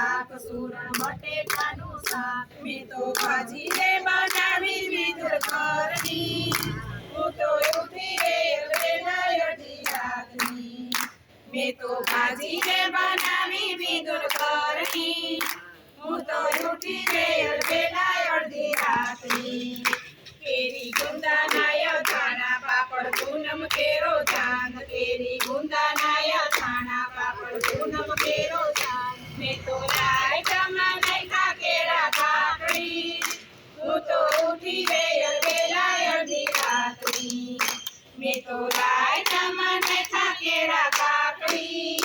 શાક સુરણ બટેટાનું શાક મેં તો ભાજી રે બનાવી વિધુર ઘરની હું તો ઉઠી ગયેલ વેલા અડધી રાતની મેં તો ભાજી રે બનાવી વિધુર ઘરની હું તો ઉઠી ગયેલ વેલા અડધી રાતની કેરી ગુંદા નાય થાણા પાપડ પૂનમ કેરો ચાંદ કેરી ગુંદા નાય થાણા પાપડ પૂનમ કેરો ચાંદ મેં તો લાઈટમાં નાખ્યા કેળા કાકડી હું તો ઉઠી ગયેલ વેલા અડધી રાતની મેં તો લાઈટમાં નાખ્યા કેળા કાકડી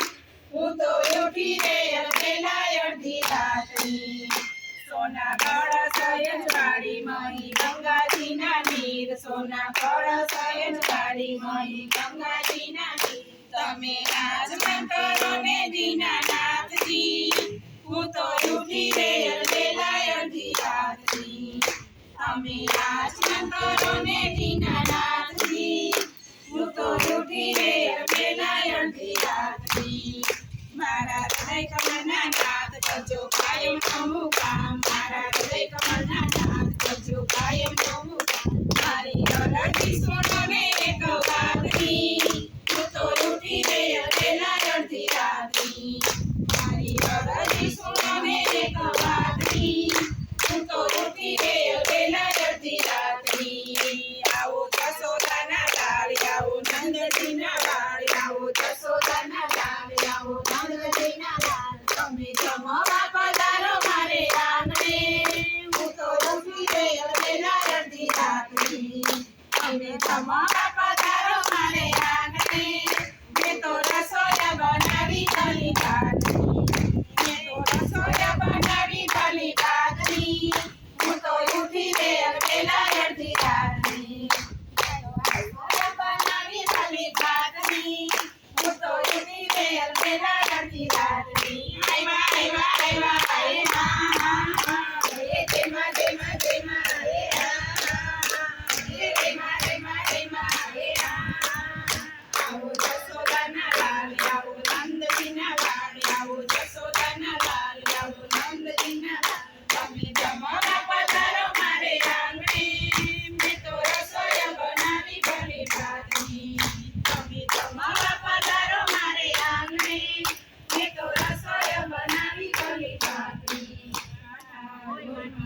હું તો ઉઠી ગયેલ વેલા અડધી રાતની સોના કળશ વાળી મહી ગંગાજીના નીર સોના કળશ વાળી મહી ગંગાજીના નીર તમે આજમન કરો ને દીનાનાથજી હું તો ઉઠી ગયેલ વેલા અડધી રાતની તમે આજમન કરો ને દીનાનાથજી હું તો ઉઠી ગયેલ વેલા અડધી રાતની મારા હૃદય કમળના નાથ કરજો કાયમ નવું કામ મારા હૃદય કમળના નાથ કરજો કાયમ નવું કામ મારી અડધી સોનો ને એક વાતની હું તો ઉઠી ગયેલ વેલા અડધી રાતની મારી અડધી સોનો ને એક વાતની હું તો ઉઠી ગયેલ વેલા અડધી રાતની આવો જસોદાના લાડ આવો નંદજીના વાડ આવો જસોદાના લાડ આવો નંદજીના લાડ તમે જમવા